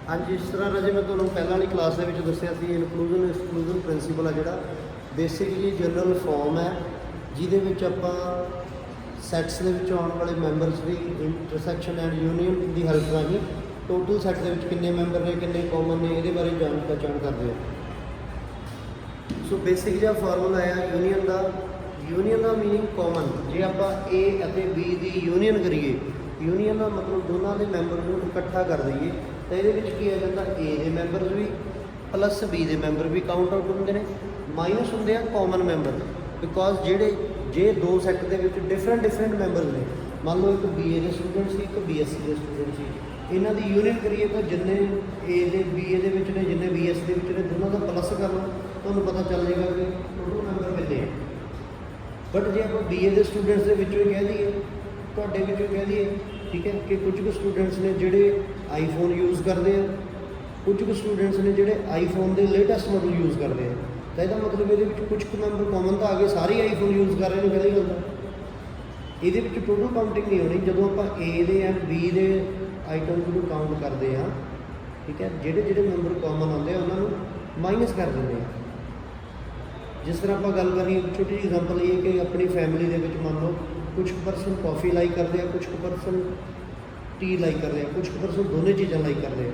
हाँ जी, इस तरह राजे मैं ਤੁਹਾਨੂੰ ਪਹਿਲਾਂ ਵਾਲੀ ਕਲਾਸ ਦੇ ਵਿੱਚ ਦੱਸਿਆ ਸੀ ਇਨਕਲੂਜਨ ਐਕਸਕਲੂਜਨ ਪ੍ਰਿੰਸੀਪਲ ਆ ਜਿਹੜਾ ਬੇਸਿਕਲੀ ਜਨਰਲ ਫਾਰਮ ਹੈ ਜਿਹਦੇ ਵਿੱਚ ਆਪਾਂ ਸੈਟਸ ਦੇ ਵਿੱਚ ਆਉਣ ਵਾਲੇ members the intersection and union the help ਰਾਹੀਂ ਟੋਟਲ ਸੈਟ ਦੇ ਵਿੱਚ ਕਿੰਨੇ ਮੈਂਬਰ ਨੇ ਕਿੰਨੇ ਕਾਮਨ ਨੇ ਇਹਦੇ ਬਾਰੇ ਜਾਣ ਪਛਾਣ ਕਰਦੇ ਹਾਂ। ਸੋ ਬੇਸਿਕ ਜਿਹਾ ਫਾਰਮੂਲਾ ਹੈ ਯੂਨੀਅਨ ਦਾ ਮੀਨਿੰਗ ਕਾਮਨ। ਜੇ ਆਪਾਂ A ਅਤੇ B ਦੀ ਯੂਨੀਅਨ ਕਰੀਏ, ਯੂਨੀਅਨ ਦਾ ਮਤਲਬ ਦੋਨਾਂ ਦੇ ਮੈਂਬਰ ਨੂੰ ਇਕੱਠਾ ਕਰ ਦਈਏ ਤਾਂ ਇਹਦੇ ਵਿੱਚ ਕੀ ਆ ਜਾਂਦਾ A ਦੇ ਮੈਂਬਰਸ ਵੀ ਪਲੱਸ B ਦੇ ਮੈਂਬਰ ਵੀ ਕਾਊਂਟ ਆਊਟ ਹੁੰਦੇ ਨੇ, ਮਾਈਨਸ ਹੁੰਦੇ ਆ ਕਾਮਨ ਮੈਂਬਰ। ਬਿਕੋਜ਼ ਜੇ ਦੋ ਸੈੱਟ ਦੇ ਵਿੱਚ ਡਿਫਰੈਂਟ ਮੈਂਬਰਸ ਨੇ, ਮੰਨ ਲਓ ਇੱਕ BA ਦੇ ਸਟੂਡੈਂਟ ਸੀ ਇੱਕ BSc ਦੇ ਸਟੂਡੈਂਟ ਸੀ, ਇਹਨਾਂ ਦੀ ਯੂਨੀਅਨ ਕਰੀਏ ਤਾਂ ਜਿੰਨੇ A ਦੇ BA ਦੇ ਵਿੱਚ ਨੇ ਜਿੰਨੇ BSc ਦੇ ਵਿੱਚ ਨੇ ਦੋਨਾਂ ਦਾ ਪਲੱਸ ਕਰ ਲਓ, ਤੁਹਾਨੂੰ ਪਤਾ ਚੱਲ ਜਾਏਗਾ ਕਿ ਟੋਟਲ ਮੈਂਬਰ ਕਿੰਨੇ ਆ। ਬਟ ਜੇ ਆਪਾਂ BA ਦੇ ਸਟੂਡੈਂਟਸ ਦੇ ਵਿੱਚੋਂ ਹੀ ਕਹਿ ਦਈਏ, ਤੁਹਾਡੇ ਵਿੱਚੋਂ ਕਹਿ ਦਈਏ, ਠੀਕ ਹੈ, ਕਿ ਕੁਝ ਕੁ ਸਟੂਡੈਂਟਸ ਨੇ ਜਿਹੜੇ ਆਈਫੋਨ ਯੂਜ਼ ਕਰਦੇ ਆ, ਕੁਝ ਕੁ ਸਟੂਡੈਂਟਸ ਨੇ ਜਿਹੜੇ ਆਈਫੋਨ ਦੇ ਲੇਟੈਸਟ ਮਾਡਲ ਯੂਜ਼ ਕਰਦੇ ਆ, ਤਾਂ ਇਹਦਾ ਮਤਲਬ ਇਹਦੇ ਵਿੱਚ ਕੁਝ ਕੁ ਮੈਂਬਰ ਕਾਮਨ ਤਾਂ ਆ ਗਏ, ਸਾਰੇ ਆਈਫੋਨ ਯੂਜ਼ ਕਰ ਰਹੇ ਨੇ, ਪਹਿਲੀ ਗੱਲ ਤਾਂ ਇਹਦੇ ਵਿੱਚ ਟੋਟਲ ਕਾਊਂਟਿੰਗ ਨਹੀਂ ਹੋਣੀ। ਜਦੋਂ ਆਪਾਂ A ਦੇ ਐਂਡ B ਦੇ ਆਈਟਮਸ ਨੂੰ ਕਾਊਂਟ ਕਰਦੇ ਆ, ਠੀਕ ਹੈ, ਜਿਹੜੇ ਮੈਂਬਰ ਕਾਮਨ ਆਉਂਦੇ ਆ ਉਹਨਾਂ ਨੂੰ ਮਾਈਨਸ ਕਰ ਦਿੰਦੇ ਆ। ਜਿਸ ਤਰ੍ਹਾਂ ਆਪਾਂ ਗੱਲ ਕਰੀਏ, ਛੋਟੀ ਜਿਹੀ ਐਗਜ਼ਾਮਪਲ ਇਹ ਕਿ ਆਪਣੀ ਫੈਮਿਲੀ ਦੇ ਵਿੱਚ ਮੰਨ ਲਓ ਕੁਝ ਪਰਸਨ ਕੌਫੀ ਲਾਈਕ ਕਰਦੇ ਆ, ਕੁਝ ਪਰਸਨ ਟੀ ਲਾਈਕ ਕਰਦੇ ਆ, ਕੁਝ ਪਰਸਨ ਦੋਨੇ ਚੀਜ਼ਾਂ ਲਾਈਕ ਕਰਦੇ ਆ।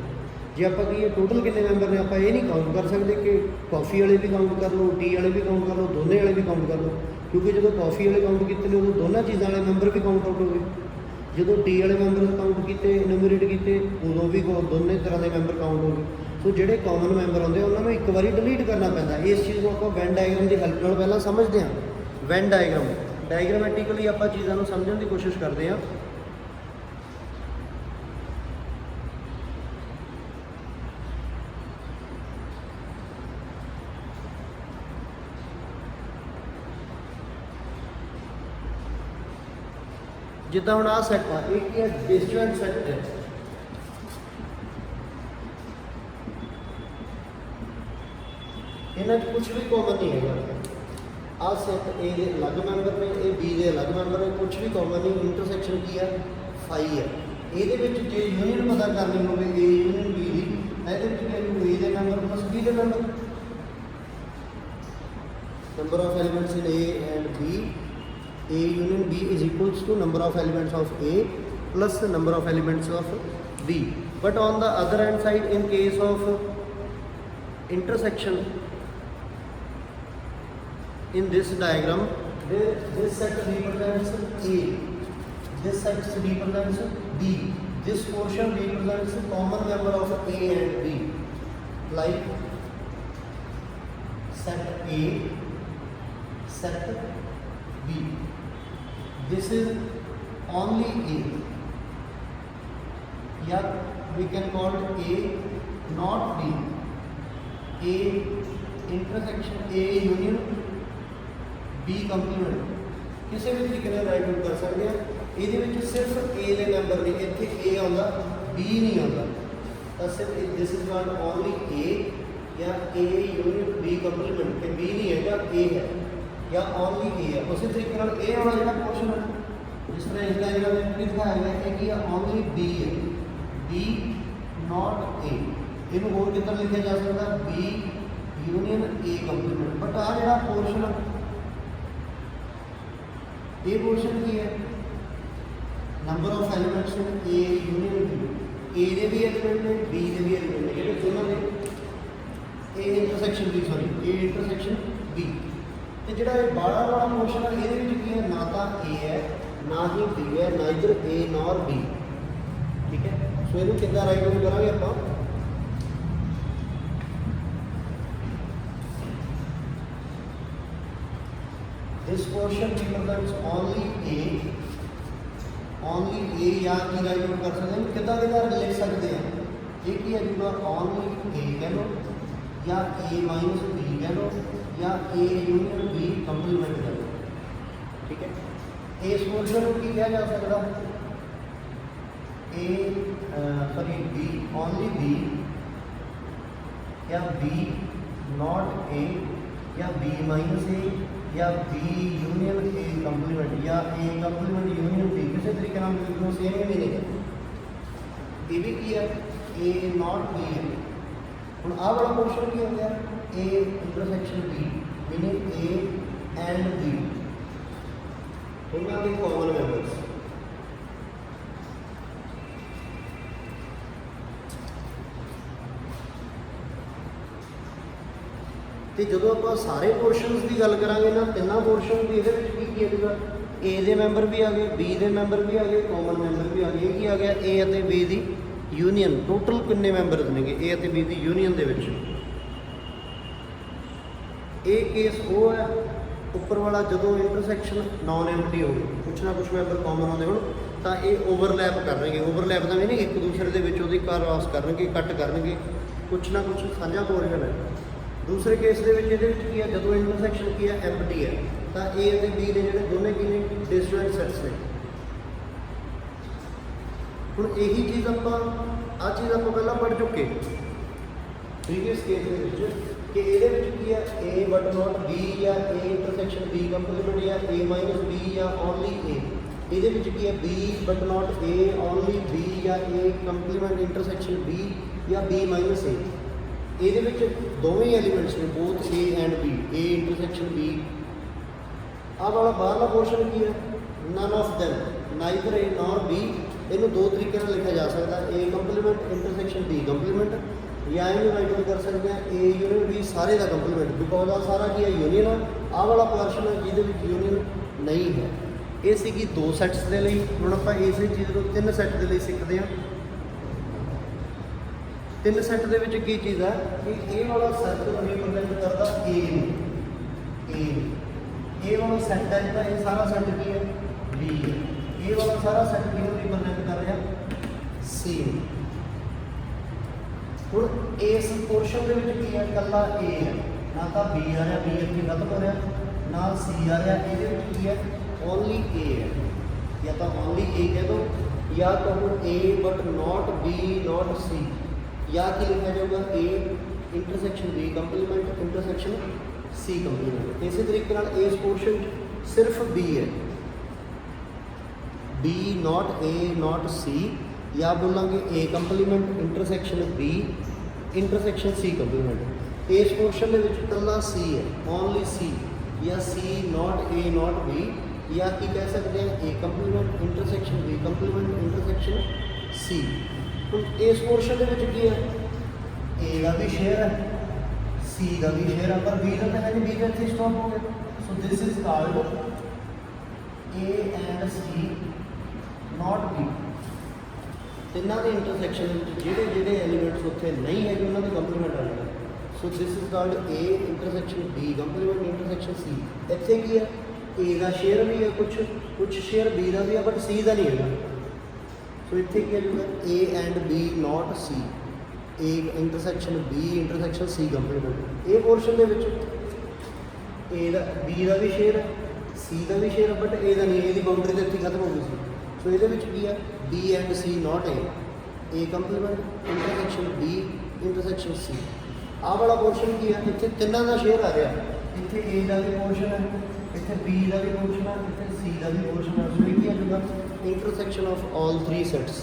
ਜੇ ਆਪਾਂ ਕਹੀਏ ਟੋਟਲ ਕਿੰਨੇ ਮੈਂਬਰ ਨੇ, ਆਪਾਂ ਇਹ ਨਹੀਂ ਕਾਊਂਟ ਕਰ ਸਕਦੇ ਕਿ ਕੌਫੀ ਵਾਲੇ ਵੀ ਕਾਊਂਟ ਕਰ ਲਓ, ਟੀ ਵਾਲੇ ਵੀ ਕਾਊਂਟ ਕਰ ਲਓ, ਦੋਨੇ ਵਾਲੇ ਵੀ ਕਾਊਂਟ ਕਰ ਲਓ, ਕਿਉਂਕਿ ਜਦੋਂ ਕੌਫੀ ਵਾਲੇ ਕਾਊਂਟ ਕੀਤੇ ਨੇ ਉਦੋਂ ਦੋਨਾਂ ਚੀਜ਼ਾਂ ਵਾਲੇ ਮੈਂਬਰ ਵੀ ਕਾਊਂਟ ਆਊਟ ਹੋ ਗਏ। ਜਦੋਂ ਟੀ ਵਾਲੇ ਮੈਂਬਰ ਕਾਊਂਟ ਕੀਤੇ, ਇਨੂਮਰੇਟ ਕੀਤੇ, ਉਦੋਂ ਵੀ ਦੋਨੇ ਤਰ੍ਹਾਂ ਦੇ ਮੈਂਬਰ ਕਾਊਂਟ ਹੋ ਗਏ। ਸੋ ਜਿਹੜੇ ਕਾਮਨ ਮੈਂਬਰ ਹੁੰਦੇ ਉਹਨਾਂ ਨੂੰ ਇੱਕ ਵਾਰੀ ਡਿਲੀਟ ਕਰਨਾ ਪੈਂਦਾ। ਇਸ ਚੀਜ਼ ਨੂੰ ਆਪਾਂ ਵੈਨ ਡਾਇਗਰਾਮ ਦੀ ਹੈਲਪ ਨਾਲ ਪਹਿਲਾਂ ਸਮਝਦੇ ਹਾਂ। ਵੈਨ ਡਾਇਗਰਾਮੈਟਿਕਲੀ ਆਪਾਂ ਚੀਜ਼ਾਂ ਨੂੰ ਸਮਝਣ ਦੀ ਕੋਸ਼ਿਸ਼ ਕਰਦੇ ਹਾਂ। ਜਿੱਦਾਂ ਹੁਣ ਆਹ ਸੈੱਟ ਆ, ਇਹ ਕੀ ਹੈ, ਡਿਸਜੁਆਇੰਟ ਸੈੱਟ ਹੈ। ਇਹਨਾਂ 'ਚ ਕੁਝ ਵੀ ਕਾਮਨ ਨਹੀਂ ਹੈਗਾ। ਆਹ ਸੈੱਟ A ਦੇ ਅਲੱਗ ਮੈਂਬਰ ਨੇ, ਇਹ B ਦੇ ਅਲੱਗ ਮੈਂਬਰ ਨੇ, ਕੁਝ ਵੀ ਕਾਮਨ ਨਹੀਂ। ਇੰਟਰਸੈਕਸ਼ਨ ਕੀ ਹੈ, ਫਾਈ ਹੈ। ਇਹਦੇ ਵਿੱਚ ਜੇ ਯੂਨੀਅਨ ਪਤਾ ਕਰਨੀ ਹੋਵੇ A ਯੂਨੀਅਨ B ਦੀ, ਇਹਦੇ ਵਿੱਚ ਕੀ A ਦੇ ਮੈਂਬਰ ਪਲੱਸ B ਦੇ member, number of elements in A and B, A union B is equals to number of elements of A plus the number of elements of B. But on the other hand side, in case of intersection in this diagram, this set represents A, this set represents B, this portion represents the common member of A and B, like set A, set B. This is only A, yeah, we can call it A not B, A intersection A union B complement, ਕਿਸੇ ਵੀ ਤਰੀਕੇ ਨਾਲ right out ਕਰ ਸਕਦੇ ਆ। ਇਹਦੇ ਵਿੱਚ ਸਿਰਫ A ਦੇ ਮੈਂਬਰ ਨੇ, ਇੱਥੇ A ਆਉਂਦਾ B ਨਹੀਂ ਆਉਂਦਾ, ਤਾਂ ਸਿਰਫ ਦਿਸ ਇਜ਼ ਕਾਲਡ ਓਨਲੀ A ਜਾਂ A union B complement, ਤੇ B ਨਹੀਂ ਹੈਗਾ, A ਹੈ ਜਾਂ ਓਨਲੀ A ਹੈ। ਉਸੇ ਤਰੀਕੇ ਨਾਲ ਇਹ ਵਾਲਾ ਜਿਹੜਾ ਪੋਰਸ਼ਨ ਹੈ, ਜਿਸ ਤਰ੍ਹਾਂ ਇਸ ਡਾਇਗਰਾਮ ਵਿੱਚ ਵੀ ਦਿਖਾਇਆ ਗਿਆ ਹੈ ਕਿ ਇਹ ਓਨਲੀ B ਹੈ, B ਨਾਟ A। ਇਹਨੂੰ ਹੋਰ ਕਿੱਦਾਂ ਲਿਖਿਆ ਜਾ ਸਕਦਾ, B union A compliment. But ਆਹ ਜਿਹੜਾ ਪੋਰਸ਼ਨ, ਇਹ ਪੋਰਸ਼ਨ ਕੀ ਹੈ, number of elements in A union B। A ਦੇ ਵੀ ਐਲੀਮੈਂਟ ਨੇ, B ਦੇ ਵੀ ਐਲੀਮੈਂਟ ਨੇ, ਜਿਹੜੇ ਦੋਨਾਂ ਨੇ A ਇੰਟਰਸੈਕਸ਼ਨ B। ਤੇ ਜਿਹੜਾ ਇਹ ਬਾਹਰ ਵਾਲਾ ਪੋਰਸ਼ਨ ਹੈ, ਇਹਦੇ ਵਿੱਚ ਕੀ ਹੈ, ਨਾ ਤਾਂ A ਹੈ ਨਾ ਹੀ B ਹੈ, ਨਾਈਦਰ A ਨੋਰ B, ਠੀਕ ਹੈ। ਸੋ ਇਹਨੂੰ ਕਿੱਦਾਂ ਰਾਈਟ ਆਊਟ ਕਰਾਂਗੇ ਆਪਾਂ, this portion represents only A ਜਾਂ ਕੀ ਰਾਈਟ ਆਊਟ ਕਰ ਸਕਦੇ ਹਾਂ, ਕਿੱਦਾਂ ਲਿਖ ਸਕਦੇ ਹਾਂ, ਇਹ ਕੀ ਹੈ ਜੂਗਾ, ਓਨਲੀ A ਕਹਿ ਲਓ ਜਾਂ A ਮਾਈਨਸ B ਕਹਿ ਲਓ ਜਾਂ A ਯੂਨੀਅਨ B ਕੰਪਲੀਮੈਂਟ ਕਰ ਲਓ, ਠੀਕ ਹੈ। ਇਸ ਪੋਰਸ਼ਨ ਨੂੰ ਕੀ ਕਿਹਾ ਜਾ ਸਕਦਾ, B ਓਨਲੀ B ਜਾਂ B ਨਾਟ A ਜਾਂ B ਮਾਈਨਸ A या B यूनियन A कंप्लीमेंट या A कंप्लीमेंट यूनियन B, किसी तरीके नाम लिख लो, सेम ही मीनिंग है। ਇਹ ਵੀ ਕੀ ਹੈ A ਨੋਟ B ਹੈ। ਹੁਣ ਆਹ ਵਾਲਾ ਪੋਰਸ਼ਨ ਕੀ ਹੋ ਗਿਆ A intersection B meaning A and B ਉਹਨਾਂ ਦੇ ਕਾਮਨ ਮੈਂਬਰਸ। ਤੇ ਜਦੋਂ ਆਪਾਂ ਸਾਰੇ ਪੋਰਸ਼ਨਸ ਦੀ ਗੱਲ ਕਰਾਂਗੇ ਨਾ ਤਿੰਨਾਂ ਪੋਰਸ਼ਨ ਦੀ, ਇਹਦੇ ਵਿੱਚ ਕੀ ਆਜੂਗਾ A ਦੇ ਮੈਂਬਰ ਵੀ ਆ ਗਏ, B ਦੇ ਮੈਂਬਰ ਵੀ ਆ ਗਏ, ਕਾਮਨ ਮੈਂਬਰ ਵੀ ਆ ਗਏ। ਇਹ ਕੀ ਆ ਗਿਆ A ਅਤੇ B ਦੀ ਯੂਨੀਅਨ। ਟੋਟਲ ਕਿੰਨੇ ਮੈਂਬਰਸ ਨੇਗੇ A ਅਤੇ B ਦੀ ਯੂਨੀਅਨ ਦੇ ਵਿੱਚ। ਇਹ ਕੇਸ ਉਹ ਹੈ ਉੱਪਰ ਵਾਲਾ ਜਦੋਂ ਇੰਟਰਸੈਕਸ਼ਨ ਨਾਨ ਐਮਟੀ ਹੋਵੇ, ਕੁਛ ਨਾ ਕੁਛ ਮੈਂਬਰ ਕਾਮਨ ਆਉਂਦੇ ਹੋਣ ਤਾਂ ਇਹ ਓਵਰਲੈਪ ਕਰਨਗੇ। ਓਵਰਲੈਪ ਦਾ ਮੀਨਿੰਗ ਇੱਕ ਦੂਸਰੇ ਦੇ ਵਿੱਚ ਉਹਦੀ ਕ੍ਰਾਸ ਕਰਨਗੇ, ਕੱਟ ਕਰਨਗੇ, ਕੁਛ ਨਾ ਕੁਛ ਸਾਂਝਾ ਪੋਰਸ਼ਨ ਹੈ। ਦੂਸਰੇ ਕੇਸ ਦੇ ਵਿੱਚ ਇਹਦੇ ਵਿੱਚ ਕੀ ਹੈ ਜਦੋਂ ਇੰਟਰਸੈਕਸ਼ਨ ਕੀ ਹੈ ਐਮਟੀ ਹੈ ਤਾਂ A ਅਤੇ B ਨੇ ਜਿਹੜੇ ਦੋਨੇ ਕੀ ਨੇ ਡਿਸਜੁਆਇੰਟ ਸੈਟਸ ਨੇ। ਹੁਣ ਇਹੀ ਚੀਜ਼ ਆਪਾਂ ਆਹ ਚੀਜ਼ ਆਪਾਂ ਪਹਿਲਾਂ ਪੜ੍ਹ ਚੁੱਕੇ ਪ੍ਰੀਵੀਅਸ ਕੇਸ ਦੇ ਵਿੱਚ ਕਿ ਇਹਦੇ ਵਿੱਚ ਕੀ ਹੈ A ਬਟ ਨੋਟ B ਜਾਂ A ਇੰਟਰਸੈਕਸ਼ਨ B ਕੰਪਲੀਮੈਂਟ ਜਾਂ A ਮਾਈਨਸ B ਜਾਂ ਓਨਲੀ A। ਇਹਦੇ ਵਿੱਚ ਕੀ ਹੈ B but not A only B ਜਾਂ A ਕੰਪਲੀਮੈਂਟ ਇੰਟਰਸੈਕਸ਼ਨ B ਜਾਂ B ਮਾਈਨਸ A। ਇਹਦੇ ਵਿੱਚ ਦੋਵੇਂ ਐਲੀਮੈਂਟਸ ਨੇ both A and B A intersection B। ਆਹ ਵਾਲਾ ਬਾਹਰਲਾ ਪੋਰਸ਼ਨ ਕੀ ਹੈ none of them neither A nor B। ਇਹਨੂੰ ਦੋ ਤਰੀਕੇ ਨਾਲ ਲਿਖਿਆ ਜਾ ਸਕਦਾ A complement intersection B complement ਜਾਂ ਇਹਨੂੰ ਰਾਈਟ ਕਰ ਸਕਦੇ ਹਾਂ A ਯੂਨੀਅਨ B ਸਾਰੇ ਦਾ ਕੰਪਲੀਮੈਂਟ ਬਿਕੋਜ਼ ਆ ਸਾਰਾ ਕੀ ਹੈ ਯੂਨੀਅਨ ਆ। ਆਹ ਵਾਲਾ ਪੋਰਸ਼ਨ ਹੈ ਜਿਹਦੇ ਵਿੱਚ ਯੂਨੀਅਨ ਨਹੀਂ ਹੈ। ਇਹ ਸੀਗੀ ਦੋ ਸੈਟਸ ਦੇ ਲਈ। ਹੁਣ ਆਪਾਂ ਇਸੇ ਚੀਜ਼ ਨੂੰ ਤਿੰਨ ਸੈੱਟ ਦੇ ਲਈ ਸਿੱਖਦੇ ਹਾਂ। ਤਿੰਨ ਸੈੱਟ ਦੇ ਵਿੱਚ ਕੀ ਚੀਜ਼ ਹੈ ਕਿ ਇਹ ਵਾਲਾ ਸੈੱਟ ਰਿਪਰੈਜ਼ੈਂਟ ਕਰਦਾ A ਨੂੰ ਇਹ ਵਾਲਾ ਸੈੱਟ ਹੈ ਜਿਹੜਾ ਇਹ ਸਾਰਾ ਸੈੱਟ ਕੀ ਹੈ B ਹੈ। ਇਹ ਵਾਲਾ ਸਾਰਾ ਸੈੱਟ ਕਿਹਨੂੰ ਰਿਪਰੈਜ਼ੈਂਟ ਕਰ ਰਿਹਾ C ਨੂੰ। ਹੁਣ ਇਸ ਪੋਰਸ਼ਨ ਦੇ ਵਿੱਚ ਕੀ ਹੈ ਇਕੱਲਾ A ਹੈ ਨਾ ਤਾਂ B ਆ ਰਿਹਾ B ਇੱਥੇ ਖਤਮ ਹੋ ਰਿਹਾ ਨਾ C ਆ ਰਿਹਾ। ਇਹਦੇ ਵਿੱਚ ਕੀ ਹੈ ਓਨਲੀ A ਹੈ ਜਾਂ ਤਾਂ ਓਨਲੀ A ਕਹਿ ਦੋ ਜਾਂ ਕਹੋ A but not B not C ਜਾਂ ਕੀ ਲਿਖਿਆ ਜਾਊਗਾ A intersection B complement intersection C compliment. ਇਸੇ ਤਰੀਕੇ ਨਾਲ ਇਸ ਪੋਰਸ਼ਨ ਸਿਰਫ B ਹੈ B note A note C ਜਾਂ ਬੋਲਾਂਗੇ A complement intersection B intersection C compliment. ਇਸ ਪੋਰਸ਼ਨ ਦੇ ਵਿੱਚ ਇਕੱਲਾ C ਹੈ ਓਨਲੀ C ਜਾਂ C note A note B ਜਾਂ ਕੀ ਕਹਿ ਸਕਦੇ ਹਾਂ A complement intersection B complement intersection C। ਹੁਣ ਇਸ ਪੋਰਸ਼ਨ ਦੇ ਵਿੱਚ ਕੀ ਹੈ A ਦਾ ਵੀ ਸ਼ੇਅਰ ਹੈ C ਦਾ ਵੀ ਸ਼ੇਅਰ ਹੈ ਪਰ B ਦਾ ਤਾਂ ਹੈ ਨਹੀਂ B ਦਾ ਇੱਥੇ ਸਟਾਪ ਹੋ ਗਿਆ। So this is called A and C not B। ਤਿੰਨਾਂ ਦੇ ਇੰਟਰਸੈਕਸ਼ਨ ਦੇ ਵਿੱਚ ਜਿਹੜੇ ਜਿਹੜੇ ਐਲੀਮੈਂਟਸ ਉੱਥੇ ਨਹੀਂ ਹੈਗੇ ਉਹਨਾਂ ਦੇ ਕੰਪਲੀਮੈਂਟ ਆ ਜਾਣਾ। So this is called A intersection B complement intersection C। ਇੱਥੇ ਕੀ ਹੈ A ਦਾ ਸ਼ੇਅਰ ਵੀ ਹੈ ਕੁਛ ਸ਼ੇਅਰ B ਦਾ ਵੀ ਹੈ ਬਟ C ਦਾ ਨਹੀਂ ਹੈਗਾ। ਸੋ ਇੱਥੇ ਕੀ ਆ ਜਾਊਗਾ A and B not C A intersection B intersection C complement. ਇਹ ਪੋਰਸ਼ਨ ਦੇ ਵਿੱਚ A ਦਾ B ਦਾ ਵੀ ਸ਼ੇਅਰ ਹੈ C ਦਾ ਵੀ ਸ਼ੇਅਰ ਹੈ ਬਟ A ਦਾ ਨਹੀਂ। ਇਹਦੀ ਬਾਉਂਡਰੀ ਤਾਂ ਇੱਥੇ ਖਤਮ ਹੋ ਗਈ ਸੀ। ਸੋ ਇਹਦੇ ਵਿੱਚ ਕੀ ਹੈ B and C note A complement intersection B intersection C। ਆਹ ਵਾਲਾ ਪੋਰਸ਼ਨ ਕੀ ਹੈ ਇੱਥੇ ਤਿੰਨਾਂ ਦਾ ਸ਼ੇਅਰ ਆ ਰਿਹਾ। ਇੱਥੇ A ਦਾ ਵੀ ਪੋਰਸ਼ਨ ਹੈ ਇੱਥੇ B ਦਾ ਵੀ ਪੋਰਸ਼ਨ ਹੈ ਇੱਥੇ C ਦਾ ਵੀ ਪੋਰਸ਼ਨ ਹੈ। ਸੋ ਇਹ ਕੀ ਆ ਜਾਊਗਾ intersection of all three sets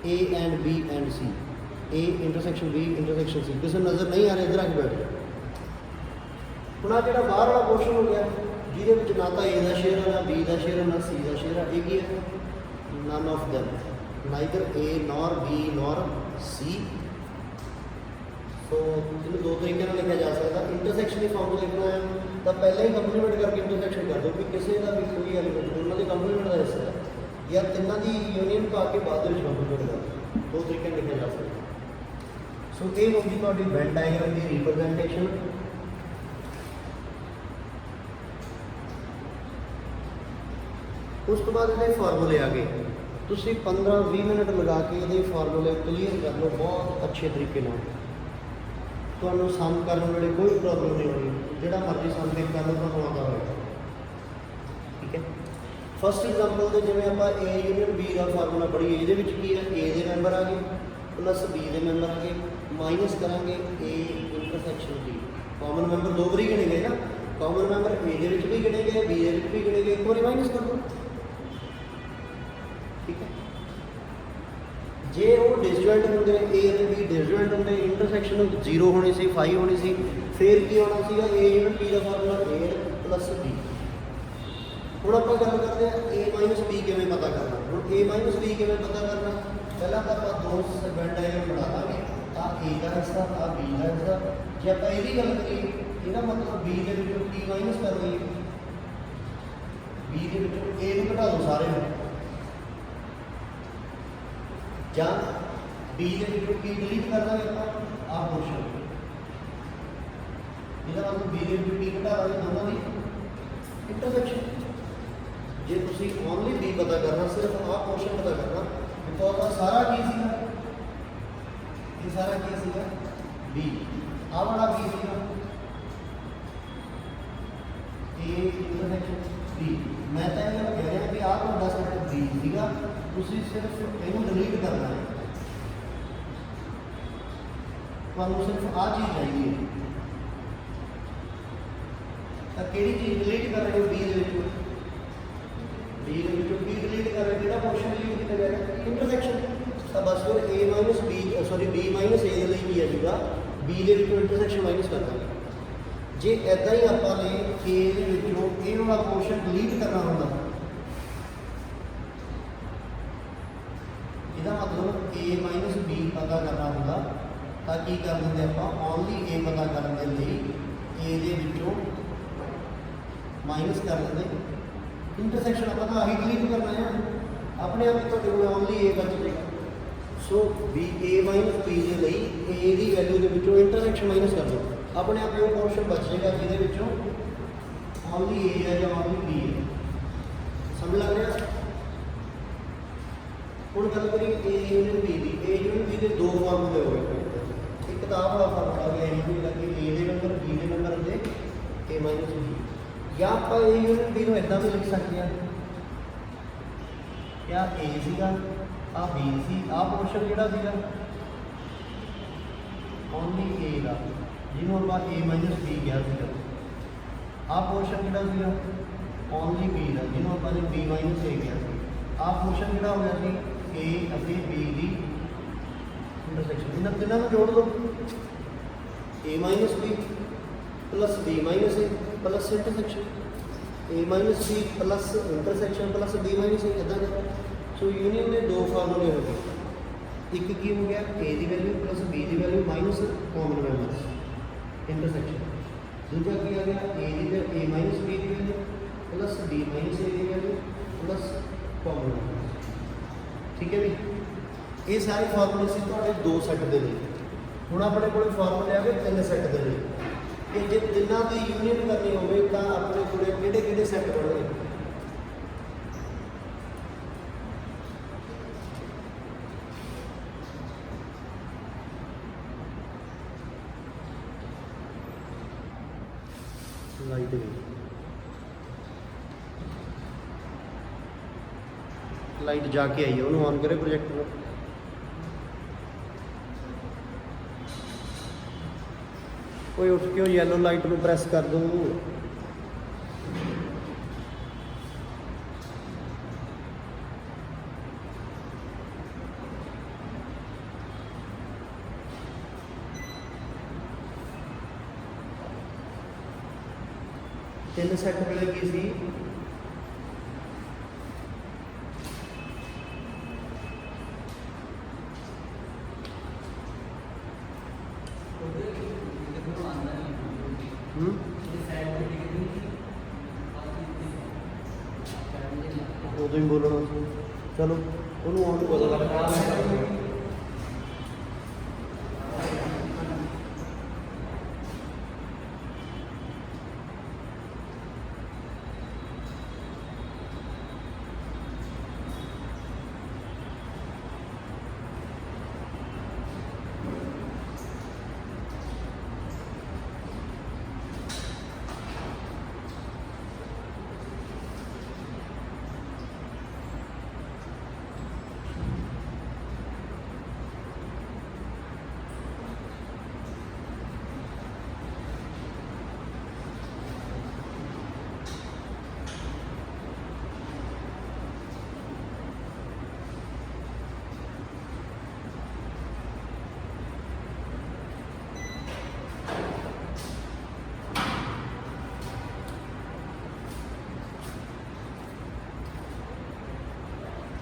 A and B and C A intersection B intersection C। ਕਿਸੇ ਨਜ਼ਰ ਨਹੀਂ ਆ ਰਿਹਾ ਇੱਧਰ ਆ ਕੇ ਬੈਠ ਜਾਓ। ਹੁਣ ਆਹ ਜਿਹੜਾ ਬਾਹਰ ਵਾਲਾ ਪੋਰਸ਼ਨ ਹੋ ਗਿਆ ਜਿਹਦੇ ਵਿੱਚ ਨਾ ਤਾਂ A ਦਾ ਸ਼ੇਅਰ ਹੈ ਨਾ B ਦਾ ਸ਼ੇਅਰ ਹੈ ਨਾ C ਦਾ ਸ਼ੇਅਰ ਹੈ। ਇਹ ਕੀ ਹੈ none of them neither A nor B nor C। ਸੋ ਇਹਨੂੰ ਦੋ ਤਰੀਕੇ ਨਾਲ ਲਿਖਿਆ ਜਾ ਸਕਦਾ। ਇੰਟਰਸੈਕਸ਼ਨ ਦੀ ਫਾਰਮ ਲਿਖਣਾ ਹੈ ਤਾਂ ਪਹਿਲਾਂ ਹੀ ਕੰਪਲੀਮੈਂਟ ਕਰਕੇ ਇੰਟਰਸੈਕਸ਼ਨ ਕਰ ਦਿਓ ਕਿ ਕਿਸੇ ਦਾ ਵੀ ਕੋਈ ਐਲੀਮੈਂਟ ਉਹਨਾਂ ਦੇ ਕੰਪਲੀਮੈਂਟ ਦਾ ਹਿੱਸਾ ਹੈ ਜਾਂ ਤਿੰਨਾਂ ਦੀ ਯੂਨੀਅਨ ਪਾ ਕੇ ਬਾਅਦ ਦੇ ਵਿੱਚ ਕੰਪਲੀਮੈਂਟ ਕਰ ਦਿਓ। ਦੋ ਤਰੀਕੇ ਨਾਲ ਲਿਖਿਆ ਜਾ ਸਕਦਾ। ਸੋ ਇਹ ਹੋ ਗਈ ਤੁਹਾਡੀ ਵੈਨ ਡਾਇਗਰਾਮ ਦੀ ਰਿਪਰੈਜ਼ੈਂਟੇਸ਼ਨ। ਉਸ ਤੋਂ ਬਾਅਦ ਇਹਦੇ ਫਾਰਮੂਲੇ ਆ ਗਏ। ਤੁਸੀਂ 15-20 ਮਿੰਟ ਲਗਾ ਕੇ ਇਹਦੇ ਫਾਰਮੂਲੇ ਕਲੀਅਰ ਕਰ ਲਓ ਬਹੁਤ ਅੱਛੇ ਤਰੀਕੇ ਨਾਲ। ਤੁਹਾਨੂੰ ਸਮ ਕਰਨ ਵੇਲੇ ਕੋਈ ਪ੍ਰੋਬਲਮ ਨਹੀਂ ਹੋਣੀ। ਜਿਹੜਾ ਮਰਜ਼ੀ ਸਮ ਦੇ ਕਰ ਲਓ ਤੁਹਾਨੂੰ ਆਉਂਦਾ ਹੋਏਗਾ। ਠੀਕ ਹੈ। ਫਸਟ ਐਗਜ਼ਾਮਪਲ ਦੇ ਜਿਵੇਂ ਆਪਾਂ A ਯੂਨੀਅਨ B ਦਾ ਫਾਰਮੂਲਾ ਪੜ੍ਹੀਏ। ਇਹਦੇ ਵਿੱਚ ਕੀ ਹੈ A ਦੇ ਮੈਂਬਰ ਆ ਗਏ ਪਲੱਸ B ਦੇ ਮੈਂਬਰ ਆ ਗਏ ਮਾਈਨਸ ਕਰਾਂਗੇ A intersection B। Common member ਦੋ ਵਾਰੀ ਗਿਣੇ ਗਏ ਨਾ। ਕਾਮਨ ਮੈਂਬਰ A ਦੇ ਵਿੱਚ ਵੀ ਗਿਣੇ ਗਏ B ਦੇ ਵਿੱਚ ਵੀ ਗਿਣੇ ਗਏ। ਇੱਕ ਵਾਰੀ ਮਾਈਨਸ ਕਰ ਦਿਓ। ਠੀਕ ਹੈ। जे वो डिसजॉइंट होंगे ए और बी डिसजॉइंट होंगे इंटरसैक्शन 0 होनी सी 5 होनी सी फिर की होना सीगा ए यूनिट बी का फार्मूला ए प्लस बी। हुण आपां गल करते हैं ए माइनस बी किवें पता करना। हुण ए माइनस बी किवें पता करना, पहला तो आपां दो वेन डायग्राम बना लांगे, आ ए का हिस्सा आ बी का हिस्सा। जे आपां इहदी गल करिए ਇਹਦਾ मतलब बी के विचों की माइनस कर दईए, बी के विचों ए नूं घटा दो सारे नूं, ਜਾਂ बी के विचों की डिलीट कर देंगे आपां आ पोर्शन। ਇਹਦਾ मतलब बी के विचों की घटा देंगे दोनों की इंटरसेक्शन। जे तुसीं ओनली बी पता करना, सिर्फ आ पोर्शन पता करना, बिकॉज आ सारा की सीगा, ये सारा की सीगा बी, आ वाला बी सीगा ए इंटरसेक्शन बी। मैं तो यह कह रहा कि आह तुहाडा सेट बी सीगा, तुसीं सिर्फ इहनूं डिलीट करना है, तुहानूं सिर्फ आ चीज़ चाहिए। तो किहड़ी चीज़ डिलीट कर रहे हो बी दे विचों, बी दे विचों की डिलीट कर रहे हो, किहड़ा पोर्शन डिलीट किया जा रहा है इंटरसेक्शन। तो बस फिर A minus B sorry B minus A के लिए की है सीगा बी दे विचों इंटरसेक्शन माइनस कर देंगे। जे इदा ही आपां ने ए दे विचों ए वाला पोर्शन डिलीट करना होंदा, ਇਹਦਾ मतलब ए माइनस बी पता करना होंदा, तो की कर देंगे आपां ओनली ए पता करने के लिए ए दे विचों माइनस कर देंगे इंटरसेक्शन। आपां तां आही डिलीट करना है, अपने आप ही तुहाडे कोल ओनली ए बच जाएगा। सो बी ए माइनस बी के लिए ए की वैल्यू के विचों इंटरसेक्शन माइनस कर दो, अपने आप ही वो पोर्शन बच जाएगा जिहदे विचों ओनली ए है या ओनली बी है। समझ लग रहा? हुण गल करिए ए यूनिट बी की, ए यूनिट बी के दो फार्मूले हो गए, एक तो वाला फार्मूला आ गया ए यूनिट का कि ए के नंबर बी के नंबर दे ए माइनस बी, या आप ए यूनिट बी को इदा भी लिख सकते हैं क्या ए सीगा आ बी सी, आ पोर्शन जिहड़ा सीगा ओनली ए का जिन्हों आप ए माइनस बी कहा सीगा, आ पोर्शन जिहड़ा सीगा ओनली बी का जिन्हों आपने बी माइनस ए कहा सी, आ पोर्शन जिहड़ा हो गया सी ए अते बी की इंटरसेक्शन। इन्हां तिन्हां नूं जोड़ दो A minus B plus B minus A plus intersection, A minus B plus intersection plus B minus A इदा कर। सो यूनियन में दो फार्मूले हो गए, एक की हो गया ए की वैल्यू प्लस बी की value minus common members intersection, दूसरा की आ गया ए की ए माइनस बी की वैल्यू प्लस बी माइनस ए की वैल्यू प्लस कॉमन मेंबर्स। ठीक है भी, ये सारे फार्मूले से थोड़े दो सैट के लिए। हुण अपने को फार्मूले आ गए तीन सैट के लिए, कि जे तिना की यूनियन करनी हो तो अपने को किहड़े सैट बनने। लाइट गई, लाइट जाके आई है, उन्होंने ऑन करे प्रोजेक्टर। कोई उठ के येलो लाइट में प्रेस कर दो। तीन सैट मिले की सी उदों ही बोलना। चलो उन्होंने ऑन कर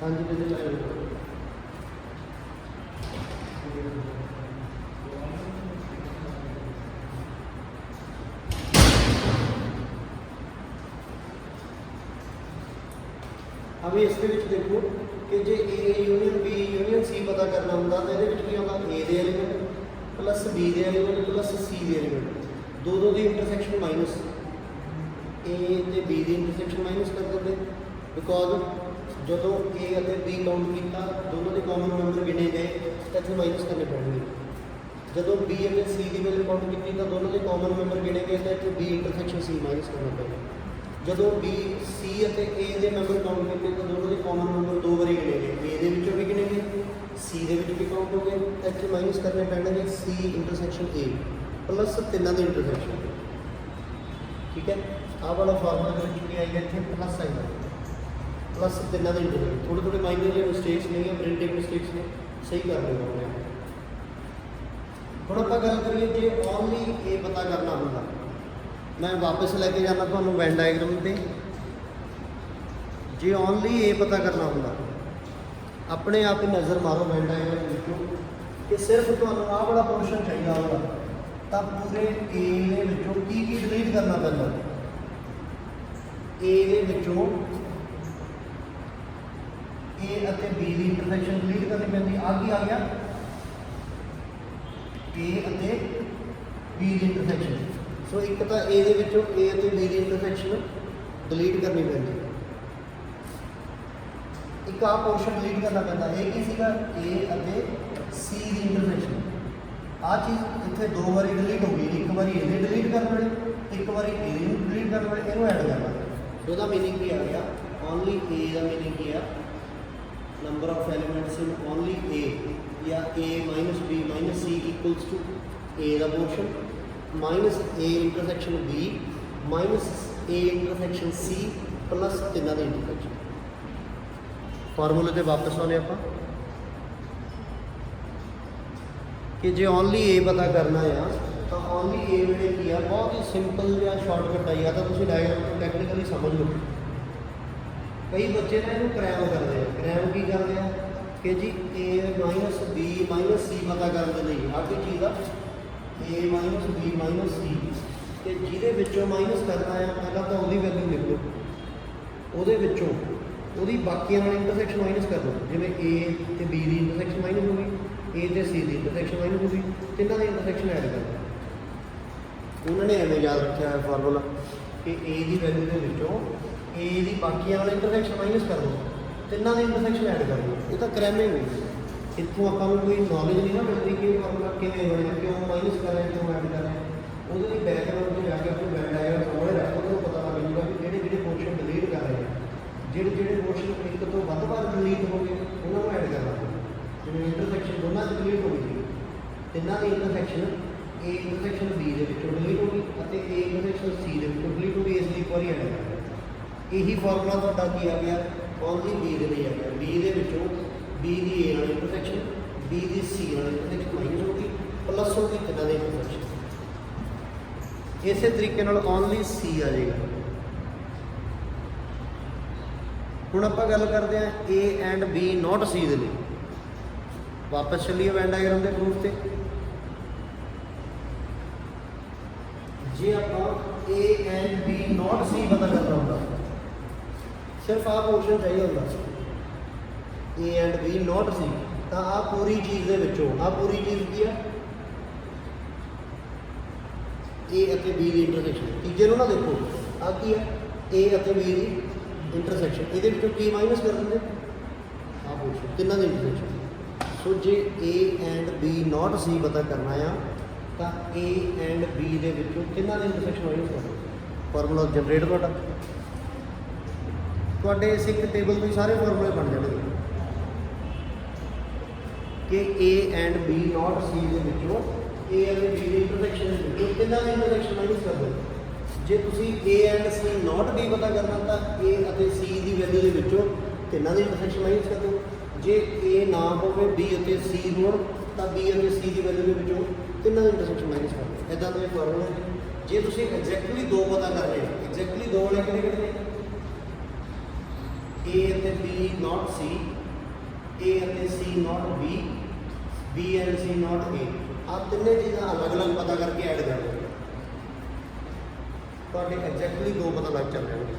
ਹਾਂਜੀ ਵੀਰੇ ਲੈ ਲਓ। अभी इसके विच देखो कि जे A union B union C पता करना होंगे तो ये की आता ए दे एलीमेंट प्लस बी दे एलीमेंट प्लस सी दे एलीमेंट दो की इंटरसैक्शन माइनस ए ते बी की इंटरसैक्शन माइनस कर देंगे बिकॉज जो ए और बी काउंट किया दोनों के कॉमन मैंबर गिने गए तो इतने माइनस करने पैणगे जो बी और सी की वैल्यू काउंट की तो दोनों के कॉमन मैंबर गिने गए तो इतने बी इंटरसैक्शन सी माइनस करना पैगा जो बी सी और ए के मैंबर काउंट किए तो दोनों के कॉमन मैंबर दो बारी गिने गए ए भी गिने गए सी भी काउंट हो गए तो इतने माइनस करने पैणगे सी इंटरसैक्शन ए प्लस तिना के इंटरसैक्शन ठीक है आह वाला फार्मूला के आई इतने प्लस आएगा प्लस तिना के इंटरसैक्शन थोड़े थोड़े माइनर जो मिसटेक्स नहीं है प्रिंटिंग मिसटेक्स ने सही कर देगा हम आप गल करिए जो ओनली ए पता करना होगा मैं वापस लेके जाना तो वैन डायग्राम पे जे ओनली ए पता करना होगा अपने आप ही नज़र मारो वैन डायग्राम देखो कि सिर्फ तो आह वाला पोर्शन चाहिए होगा तो पूरे ए की डिलीट करना पैदा ए बी की इंटरसैक्शन डिलीट करनी पैंती आ की आ गया ए बी की इंटरसैक्शन सो एक तो ए बी की इंटरसैक्शन डिलीट करनी पैंती एक आ पोर्शन डिलीट करना पैंता ये की सीगा ए सी की इंटरसैक्शन आ चीज़ इतने दो बारी डिलीट हो गई एक बारी ये डिलीट करने वाले एक बारी ए डिलीट करने वाले इनू ऐड करना सो इसका मीनिंग की आ गया ओनली ए का मीनिंग की है number of elements in only A या A minus B minus C equals to A का portion minus A intersection B minus A intersection C plus तिना के इंटरसैक्शन फार्मूले पर वापस आने आप कि जो ओनली ए पता करना है तो ओनली ए वे की है बहुत ही सिंपल या शॉर्टकट आई या तो तुम डायग्राम टैक्नीकली समझ लो कई बच्चे ना इन्हू क्रैम करते हैं क्रैम की करते हैं कि जी ए माइनस बी माइनस सी पता करने लिए आ कोई चीज़ आ ए माइनस बी माइनस सी तो जिदे माइनस करना है पहला तो वही वैल्यू लिख लो वो बाकियों इंटरसैक्शन माइनस कर दो जिमें ए तो बी की इंटरसैक्शन माइनस हो गई ए तो सी की इंटरसैक्शन माइनस हो गई तिना की इंटरसैक्शन ऐड कर दो उन्होंने एवं याद रखा है फार्मूला कि ए की वैल्यू के ए की बाकियों इंटरसैक्शन माइनस कर दो तिना की इंटरसैक्शन ऐड कर दो ये तो क्रैमिंग हुई इतों आपको कोई नॉलेज नहीं ना मिलती कि फार्मूला किमें बनया क्यों माइनस कर रहे हैं क्यों ऐड कर रहे हैं वो बैकग्राउंड में जाके अपनी वैन डायग्राम खोले रखो तो पता लग जाएगा कि जोड़े पोर्शन डिलीट कर रहे हैं जोड़े पोर्शन एक तो वध बार डिलीट हो गए उन्होंने ऐड करना जिन्हें इंटरसैक्शन दोनों की डिलीट हो गई तिना की इंटरसैक्शन ए इंटरसैक्शन बी के डिलीट हो गई ए इंटरसैक्शन सी के डिलीट हो गई इसलिए एक बार ऐड करना यही फार्मूला ਤੁਹਾਡਾ ਕੀ आ गया ओनली बी के लिए आ गया बी बी की ए वाली इंटरसैक्शन बी की सी वाली इंटरसैक्शन माइनस होगी प्लस होगी तिना की इंटरसैक्शन इस तरीके ओनली सी आ जाएगा हुण आपां गल करते हैं ए एंड बी नॉट सी के लिए वापस चलिए वैन डायग्राम के प्रूफ से जे आपां ए एंड बी नॉट सी पता करना होगा सिर्फ आ पोर्शन चाहिए होगा ए एंड बी नॉट सी तो आ पूरी चीज़ के आ पूरी चीज़ की है ए और बी की इंटरसैक्शन तीजे ना देखो आ की है ए और बी की इंटरसैक्शन ये की माइनस कर देंगे आ पोर्शन तिना की इंटरसैक्शन सो जे A and B not C पता करना है तो ए एंड बी के तिना की इंटरसैक्शन माइनस कर दो फार्मूला जनरेट थोड़े इस एक टेबल में सारे फार्मूले बन जाएंगे कि ए एंड बी नॉट सी के ए और बी की इंटरसैक्शन तिना की इंटरसैक्शन माइनस कर दो जे तुसी A and C not B पता करना तो ए और सी की वैल्यू के तिना की इंटरसैक्शन माइनस कर दो जे ए ना हो बी और सी हो तो बी और सी की वैल्यू के तिना की इंटरसैक्शन माइनस कर दो इदा का फार्मूला जे तुसी एग्जैक्टली दो पता कर रहे हो एग्जैक्टली दो वाले किहड़े किहड़े ने ए और बी नॉट सी A ਅਤੇ C not B, B and C note A, ਆਹ ਤਿੰਨੇ ਚੀਜ਼ਾਂ ਅਲੱਗ-ਅਲੱਗ ਪਤਾ ਕਰਕੇ ਐਡ ਕਰ ਲਓ। ਤੁਹਾਡੇ ਐਗਜ਼ੈਕਟਲੀ ਦੋ ਪਤਾ ਲੱਗ ਚੱਲ ਜਾਣਗੇ।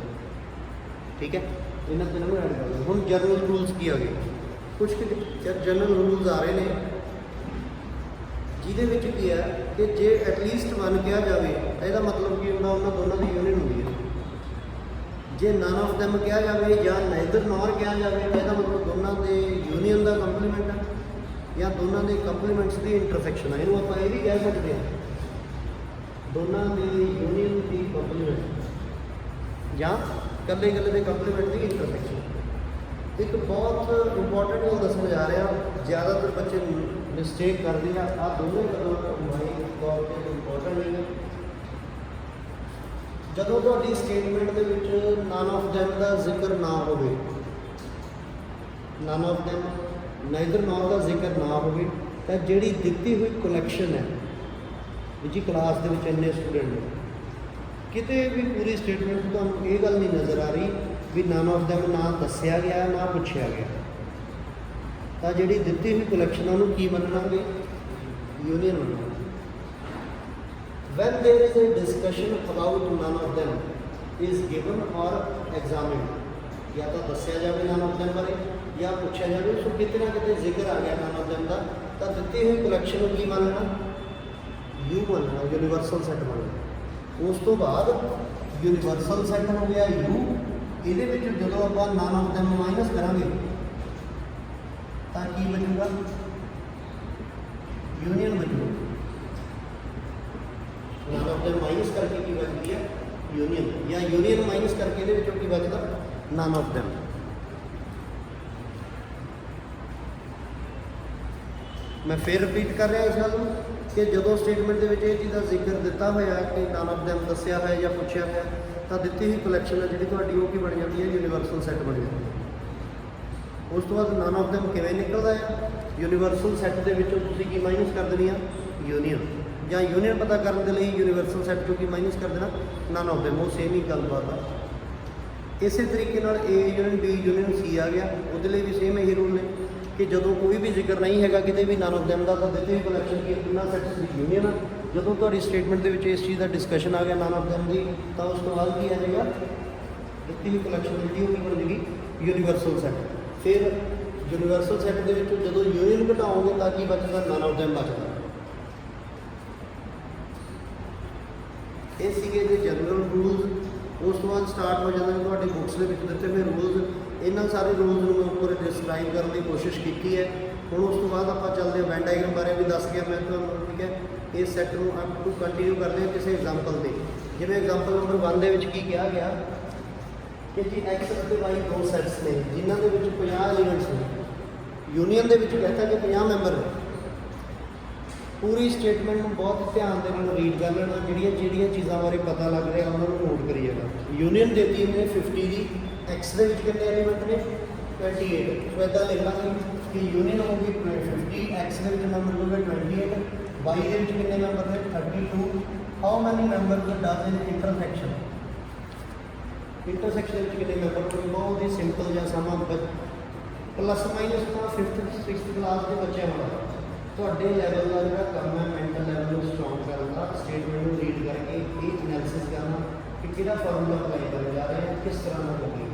ਠੀਕ ਹੈ, ਇਹਨਾਂ ਤਿੰਨਾਂ ਨੂੰ ਐਡ ਕਰ ਲਓ। ਹੁਣ ਜਨਰਲ ਰੂਲਸ ਕੀ ਆ ਗਏ? ਕੁਝ ਜਨਰਲ ਰੂਲਸ ਆ ਰਹੇ ਨੇ ਜਿਹਦੇ ਵਿੱਚ ਕੀ ਹੈ ਕਿ ਜੇ ਐਟਲੀਸਟ 1 ਕਿਹਾ ਜਾਵੇ ਇਹਦਾ ਮਤਲਬ ਕੀ ਹੁੰਦਾ, ਉਹਨਾਂ ਦੋਨਾਂ ਦੀ ਯੂਨੀਅਨ ਹੁੰਦੀ ਹੈ। ਜੇ ਨਨ ਆਫ ਦੈਮ ਕਿਹਾ ਜਾਵੇ ਜਾਂ ਨਾਈਦਰ ਨੋਰ ਕਿਹਾ ਜਾਵੇ ਇਹਦਾ ਮਤਲਬ ਦੋਨਾਂ ਦੇ ਯੂਨੀਅਨ ਦਾ ਕੰਪਲੀਮੈਂਟ ਹੈ ਜਾਂ ਦੋਨਾਂ ਦੇ ਕੰਪਲੀਮੈਂਟਸ ਦੀ ਇੰਟਰਸੈਕਸ਼ਨ ਹੈ। ਇਹਨੂੰ ਆਪਾਂ ਇਹ ਵੀ ਕਹਿ ਸਕਦੇ ਹਾਂ ਦੋਨਾਂ ਦੇ ਯੂਨੀਅਨ ਦੀ ਕੰਪਲੀਮੈਂਟ ਜਾਂ ਇਕੱਲੇ ਦੇ ਕੰਪਲੀਮੈਂਟ ਦੀ ਇੰਟਰਸੈਕਸ਼ਨ। ਇੱਕ ਬਹੁਤ ਇੰਪੋਰਟੈਂਟ ਗੱਲ ਦੱਸਣ ਜਾ ਰਿਹਾ, ਜ਼ਿਆਦਾਤਰ ਬੱਚੇ ਮਿਸਟੇਕ ਕਰਦੇ ਆ। ਆਹ ਦੋਵੇਂ ਗੱਲਾਂ ਮਾਈਂਡ ਤੌਰ 'ਤੇ ਇੰਪੋਰਟੈਂਟ ਨੇ। ਜਦੋਂ ਤੁਹਾਡੀ ਸਟੇਟਮੈਂਟ ਦੇ ਵਿੱਚ ਨਨ ਆਫ ਦੈਮ ਦਾ ਜ਼ਿਕਰ ਨਾ ਹੋਵੇ, ਨਨ ਆਫ ਦੈਮ ਨਾਈਦਰ ਨੋਰ ਦਾ ਜ਼ਿਕਰ ਨਾ ਹੋਵੇ, ਤਾਂ ਜਿਹੜੀ ਦਿੱਤੀ ਹੋਈ ਕਲੈਕਸ਼ਨ ਹੈ ਜੀ ਕਲਾਸ ਦੇ ਵਿੱਚ ਇੰਨੇ ਸਟੂਡੈਂਟ ਨੇ, ਕਿਤੇ ਵੀ ਪੂਰੀ ਸਟੇਟਮੈਂਟ ਤੁਹਾਨੂੰ ਇਹ ਗੱਲ ਨਹੀਂ ਨਜ਼ਰ ਆ ਰਹੀ ਵੀ ਨਨ ਆਫ ਦੈਮ ਨਾ ਦੱਸਿਆ ਗਿਆ ਨਾ ਪੁੱਛਿਆ ਗਿਆ, ਤਾਂ ਜਿਹੜੀ ਦਿੱਤੀ ਹੋਈ ਕਲੈਕਸ਼ਨ ਆ ਉਹਨੂੰ ਕੀ ਮੰਨਾਂਗੇ? Union ਮੰਨਾਂਗੇ। when there is a discussion about none of them is given or examined, ਜਾਂ ਤਾਂ ਦੱਸਿਆ ਜਾਵੇ none of them ਬਾਰੇ ਜਾਂ ਪੁੱਛਿਆ ਜਾਵੇ, ਸੋ ਕਿਤੇ ਨਾ ਕਿਤੇ ਜ਼ਿਕਰ ਆ ਗਿਆ none of them ਦਾ, ਤਾਂ ਦਿੱਤੀ ਹੋਈ ਕਲੈਕਸ਼ਨ ਨੂੰ ਕੀ ਮੰਨਣਾ? ਯੂ ਮੰਨਣਾ, ਯੂਨੀਵਰਸਲ ਸੈੱਟ ਮੰਨਣਾ। ਉਸ ਤੋਂ ਬਾਅਦ ਯੂਨੀਵਰਸਲ ਸੈੱਟ ਹੋ ਗਿਆ ਯੂ, ਇਹਦੇ ਵਿੱਚ ਜਦੋਂ ਆਪਾਂ none of them ਮਾਈਨਸ ਕਰਾਂਗੇ ਤਾਂ ਕੀ ਬਚੂਗਾ? ਯੂਨੀਅਨ ਬਚੂਗਾ। ਨਨ ਆਫ ਦੈਮ ਮਾਈਨਸ ਕਰਕੇ ਕੀ ਬਚਦੀ ਹੈ? ਯੂਨੀਅਨ, ਜਾਂ ਯੂਨੀਅਨ ਮਾਈਨਸ ਕਰਕੇ ਇਹਦੇ ਵਿੱਚੋਂ ਕੀ ਬਚਦਾ? ਨਨ ਆਫ ਦੈਮ। ਮੈਂ ਫਿਰ ਰਿਪੀਟ ਕਰ ਰਿਹਾ ਇਸ ਗੱਲ ਨੂੰ ਕਿ ਜਦੋਂ ਸਟੇਟਮੈਂਟ ਦੇ ਵਿੱਚ ਇਹ ਚੀਜ਼ ਦਾ ਜ਼ਿਕਰ ਦਿੱਤਾ ਹੋਇਆ ਕਿ ਨਨ ਆਫ ਦੈਮ ਦੱਸਿਆ ਹੋਇਆ ਜਾਂ ਪੁੱਛਿਆ ਹੋਇਆ, ਤਾਂ ਦਿੱਤੀ ਹੋਈ ਕਲੈਕਸ਼ਨ ਹੈ ਜਿਹੜੀ ਤੁਹਾਡੀ ਉਹ ਕੀ ਬਣ ਜਾਂਦੀ ਹੈ? ਯੂਨੀਵਰਸਲ ਸੈੱਟ ਬਣ ਜਾਂਦੀ ਹੈ। ਉਸ ਤੋਂ ਬਾਅਦ ਨਨ ਆਫ ਦੈਮ ਕਿਵੇਂ ਨਿਕਲਦਾ ਹੈ? ਯੂਨੀਵਰਸਲ ਸੈੱਟ ਦੇ ਵਿੱਚੋਂ ਤੁਸੀਂ ਕੀ ਮਾਈਨਸ ਕਰ ਦੇਣੀ ਆ? ਯੂਨੀਅਨ, ਜਾਂ ਯੂਨੀਅਨ ਪਤਾ ਕਰਨ ਦੇ ਲਈ ਯੂਨੀਵਰਸਲ ਸੈੱਟ ਚੋਂ ਕੀ ਮਾਈਨਸ ਕਰ ਦੇਣਾ? ਨਨ ਆਫ ਦੈਮ। ਉਹ ਸੇਮ ਹੀ ਗੱਲਬਾਤ ਆ। ਇਸੇ ਤਰੀਕੇ ਨਾਲ A union B union C ਆ ਗਿਆ, ਉਹਦੇ ਲਈ ਵੀ ਸੇਮ ਇਹੀ ਰੂਲ ਨੇ ਕਿ ਜਦੋਂ ਕੋਈ ਵੀ ਜ਼ਿਕਰ ਨਹੀਂ ਹੈਗਾ ਕਿਤੇ ਵੀ ਨਨ ਆਫ ਦੈਮ ਦਾ, ਤਾਂ ਦਿੱਤੀ ਹੋਈ ਕਲੈਕਸ਼ਨ ਕੀ ਕਿੰਨਾ ਸੈੱਟ ਦੀ ਯੂਨੀਅਨ ਆ। ਜਦੋਂ ਤੁਹਾਡੀ ਸਟੇਟਮੈਂਟ ਦੇ ਵਿੱਚ ਇਸ ਚੀਜ਼ ਦਾ ਡਿਸਕਸ਼ਨ ਆ ਗਿਆ ਨਨ ਆਫ ਦੈਮ ਦੀ, ਤਾਂ ਉਸ ਤੋਂ ਬਾਅਦ ਕੀ ਆ ਜਾਏਗਾ? ਦਿੱਤੀ ਹੋਈ ਕਲੈਕਸ਼ਨ ਜਿਹੜੀ ਉਹ ਕੀ ਬਣ ਜਾਏਗੀ? Universal set. ਫਿਰ ਯੂਨੀਵਰਸਲ ਸੈੱਟ ਦੇ ਵਿੱਚੋਂ ਜਦੋਂ ਯੂਨੀਅਨ ਘਟਾਓਗੇ ਤਾਂ ਕੀ ਬਚਦਾ? ਨਨ ਆਫ ਦੈਮ ਬਚਦਾ। ਇਹ ਸੀਗੇ ਦੇ ਜਨਰਲ ਰੂਲਸ। ਉਸ ਤੋਂ ਬਾਅਦ ਸਟਾਰਟ ਹੋ ਜਾਂਦੇ ਨੇ ਤੁਹਾਡੇ ਬੁੱਕਸ ਦੇ ਵਿੱਚ ਦਿੱਤੇ ਹੋਏ ਰੂਲਸ। ਇਹਨਾਂ ਸਾਰੇ ਰੂਲਸ ਨੂੰ ਮੈਂ ਉੱਪਰ ਡਿਸਕ੍ਰਾਈਬ ਕਰਨ ਦੀ ਕੋਸ਼ਿਸ਼ ਕੀਤੀ ਹੈ। ਹੁਣ ਉਸ ਤੋਂ ਬਾਅਦ ਆਪਾਂ ਚੱਲਦੇ ਹਾਂ ਵੈਨ ਡਾਇਗਰਾਮ ਬਾਰੇ ਵੀ ਦੱਸ ਗਿਆ ਮੈਂ ਤੁਹਾਨੂੰ। ਠੀਕ ਹੈ, ਇਸ ਸੈੱਟ ਨੂੰ ਅਪ ਟੂ ਕੰਟੀਨਿਊ ਕਰਦੇ ਹਾਂ ਕਿਸੇ ਐਗਜ਼ਾਮਪਲ 'ਤੇ। ਜਿਵੇਂ ਐਗਜ਼ਾਮਪਲ ਨੰਬਰ 1 ਦੇ ਵਿੱਚ ਕੀ ਕਿਹਾ ਗਿਆ ਕਿ ਜੀ ਐਕਸ ਅਤੇ ਵਾਈ ਦੋ ਸੈੱਟਸ ਨੇ ਜਿਨ੍ਹਾਂ ਦੇ ਵਿੱਚ 50 ਐਲੀਮੈਂਟਸ ਨੇ। ਯੂਨੀਅਨ ਦੇ ਵਿੱਚ ਕਹਿੰਦਾ ਕਿ 50 ਮੈਂਬਰ ਨੇ। ਪੂਰੀ ਸਟੇਟਮੈਂਟ ਨੂੰ ਬਹੁਤ ਧਿਆਨ ਦੇ ਨਾਲ ਰੀਡ ਕਰ ਲੈਣਾ, ਜਿਹੜੀਆਂ ਚੀਜ਼ਾਂ ਬਾਰੇ ਪਤਾ ਲੱਗ ਰਿਹਾ ਉਹਨਾਂ ਨੂੰ ਨੋਟ ਕਰੀਏਗਾ। ਯੂਨੀਅਨ ਦਿੱਤੀ ਨੇ 50 ਦੀ, ਐਕਸ ਦੇ ਵਿੱਚ ਕਿੰਨੇ ਐਲੀਮੈਂਟ ਨੇ? 28। ਸੋ ਇੱਦਾਂ ਲਿਖ ਲਾਂਗੇ ਕਿ ਯੂਨੀਅਨ ਹੋਊਗੀ 50, ਐਕਸ ਦੇ ਵਿੱਚ ਮੈਂਬਰ ਹੋਊਗਾ 28, ਵਾਈ ਦੇ ਵਿੱਚ ਕਿੰਨੇ ਮੈਂਬਰ ਨੇ? 32। How many members does in intersection? Intersection ਵਿੱਚ ਕਿੰਨੇ ਮੈਂਬਰ ਹੋਣਗੇ? ਬਹੁਤ ਹੀ ਸਿੰਪਲ ਜਿਹਾ ਸਮਾਂ, ਪਲੱਸ ਮਾਈਨਸ ਤਾਂ 5th 6th ਕਲਾਸ ਦੇ ਬੱਚਿਆਂ ਵਾਲਾ। ਤੁਹਾਡੇ ਲੈਵਲ ਦਾ ਜਿਹੜਾ ਕੰਮ ਹੈ ਮੈਂਟਲ ਲੈਵਲ ਨੂੰ ਸਟਰੋਂਗ ਕਰਨ ਦਾ, ਸਟੇਟਮੈਂਟ ਨੂੰ ਰੀਡ ਕਰਕੇ ਇਹ ਐਨਾਲਿਸਿਸ ਕਰਨਾ ਕਿ ਕਿਹੜਾ ਫਾਰਮੂਲਾ ਅਪਲਾਈ ਕਰਨ ਜਾ ਰਹੇ ਹਾਂ, ਕਿਸ ਤਰ੍ਹਾਂ ਨਾਲ ਹੋਵੇ।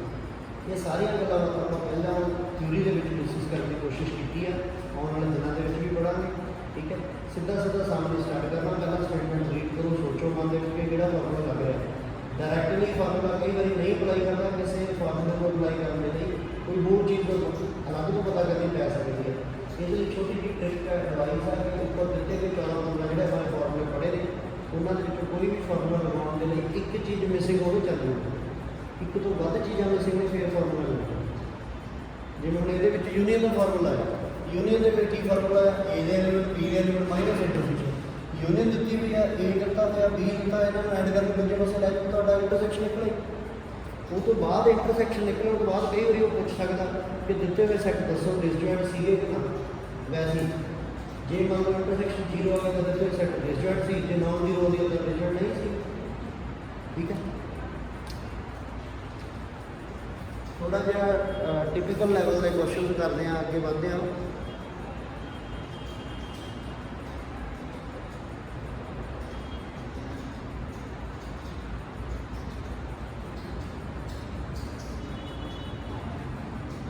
ਇਹ ਸਾਰੀਆਂ ਗੱਲਾਂ ਆਪਾਂ ਪਹਿਲਾਂ ਥਿਊਰੀ ਦੇ ਵਿੱਚ ਡਿਸਕਸ ਕਰਨ ਦੀ ਕੋਸ਼ਿਸ਼ ਕੀਤੀ ਹੈ, ਆਉਣ ਵਾਲੇ ਦਿਨਾਂ ਦੇ ਵਿੱਚ ਵੀ ਪੜ੍ਹਾਂਗੇ। ਠੀਕ ਹੈ, ਸਿੱਧਾ ਸਾਹਮਣੇ ਸਟਾਰਟ ਕਰਨਾ। ਪਹਿਲਾਂ ਸਟੇਟਮੈਂਟ ਰੀਡ ਕਰੋ, ਸੋਚੋ ਮਨ ਦੇ ਵਿੱਚ ਕਿ ਕਿਹੜਾ ਫਾਰਮੂਲਾ ਲੱਗ ਰਿਹਾ। ਡਾਇਰੈਕਟਲੀ ਫਾਰਮੂਲਾ ਕਈ ਵਾਰੀ ਨਹੀਂ ਅਪਲਾਈ ਕਰਦਾ, ਕਿਸੇ ਫਾਰਮੂਲੇ ਨੂੰ ਅਪਲਾਈ ਕਰਨ ਦੇ ਲਈ ਕੋਈ ਹੋਰ ਚੀਜ਼ ਨੂੰ ਅਲੱਗ ਤੋਂ ਪਤਾ ਕਰਨੀ ਪੈ ਸਕਦੀ ਹੈ। ਇਹਦੇ ਲਈ ਛੋਟੀ ਜਿਹੀ ਟ੍ਰਿਕ ਐਡਵਾਈਸ ਹੈ ਕਿ ਉੱਪਰ ਦਿੱਤੇ ਗਏ 4 ਫਾਰਮੂਲਾ ਜਿਹੜੇ ਆਪਾਂ ਫਾਰਮੂਲੇ ਪੜ੍ਹੇ ਨੇ, ਉਹਨਾਂ ਦੇ ਵਿੱਚੋਂ ਕੋਈ ਵੀ ਫਾਰਮੂਲਾ ਲਗਾਉਣ ਦੇ ਲਈ ਇੱਕ ਚੀਜ਼ ਮਿਸਿੰਗ ਹੋਵੇ ਚੱਲਦੀ ਹੈ। ਇੱਕ ਤੋਂ ਵੱਧ ਚੀਜ਼ਾਂ ਮਿਸਿੰਗ ਨੇ ਫਿਰ ਫਾਰਮੂਲਾ ਲੱਗਦਾ। ਜਿਵੇਂ ਹੁਣ ਇਹਦੇ ਵਿੱਚ ਯੂਨੀਅਨ ਦਾ ਫਾਰਮੂਲਾ ਹੈ, ਯੂਨੀਅਨ ਦੇ ਵਿੱਚ ਕੀ ਫਾਰਮੂਲਾ ਹੈ? A ਦੇ ਐਲੀਮੈਂਟ B ਦੇ ਐਲੀਮੈਂਟ ਮਾਈਨਸ ਇੰਟਰਸੈਕਸ਼ਨ। ਯੂਨੀਅਨ ਦਿੱਤੀ ਹੋਈ ਹੈ, A ਦਿੱਤਾ ਹੋਇਆ B ਦਿੱਤਾ, ਇਹਨਾਂ ਨੂੰ ਐਡ ਕਰਕੇ ਦੂਜੇ ਪਾਸੇ ਲੈ ਕੇ ਤੁਹਾਡਾ ਇੰਟਰਸੈਕਸ਼ਨ ਨਿਕਲੇ। ਉਹ ਤੋਂ ਬਾਅਦ ਇੰਟਰਸੈਕਸ਼ਨ ਨਿਕਲਣ ਤੋਂ ਬਾਅਦ ਕਈ ਵਾਰੀ ਉਹ ਪੁੱਛ ਸਕਦਾ ਕਿ ਦਿੱਤੇ ਹੋਏ ਸੈੱਟ ਦੱਸੋ ਡਿਸਜੁਆਇੰਟ ਸੀਗੇ ਕਿ ਨਾ। ਵੈਸੇ ਜੇ ਮੰਨ ਲਓ ਇੰਟਰਸੈਕਸ਼ਨ 0 ਆ ਗਿਆ ਤਾਂ ਦਿੱਤੇ ਹੋਏ ਸੈੱਟ ਡਿਸਜੁਆਇੰਟ ਸੀ, ਜੇ ਨਾਨ 0 ਹੋ ਗਿਆ ਤਾਂ ਡਿਸਜੁਆਇੰਟ ਨਹੀਂ ਸੀ। ਠੀਕ ਹੈ, ਥੋੜਾ ਜਿਹਾ ਟਿਪੀਕਲ ਲੈਵਲ ਦੇ ਕੁਐਸਚਨ ਕਰਦੇ ਹਾਂ, ਅੱਗੇ ਵਧਦੇ ਹਾਂ।